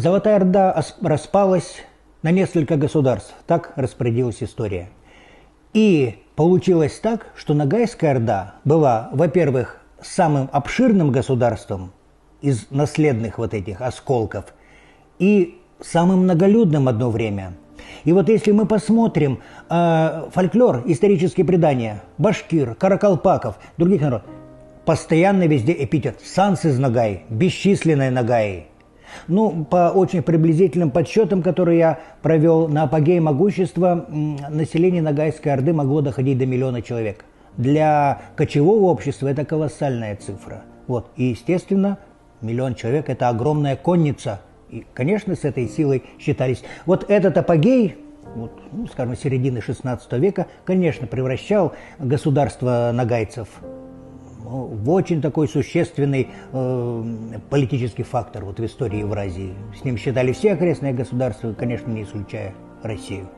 Золотая Орда распалась на несколько государств, так распорядилась история. И получилось так, что Ногайская Орда была, во-первых, самым обширным государством из наследных вот этих осколков и самым многолюдным одно время. И вот если мы посмотрим фольклор, исторические предания, башкир, каракалпаков, других народов, постоянно везде эпитет «Санс из Ногай», «Бесчисленные Ногаи». Ну, по очень приблизительным подсчетам, которые я провел, на апогей могущества население Ногайской Орды могло доходить до 1 миллиона человек. Для кочевого общества это колоссальная цифра. Вот. И, естественно, 1 миллион человек – это огромная конница. И, конечно, с этой силой считались. Вот этот апогей, вот, ну, скажем, середины XVI века, конечно, превращал государство ногайцев в очень такой существенный политический фактор вот в истории Евразии. С ним считали все окрестные государства, конечно, не исключая Россию.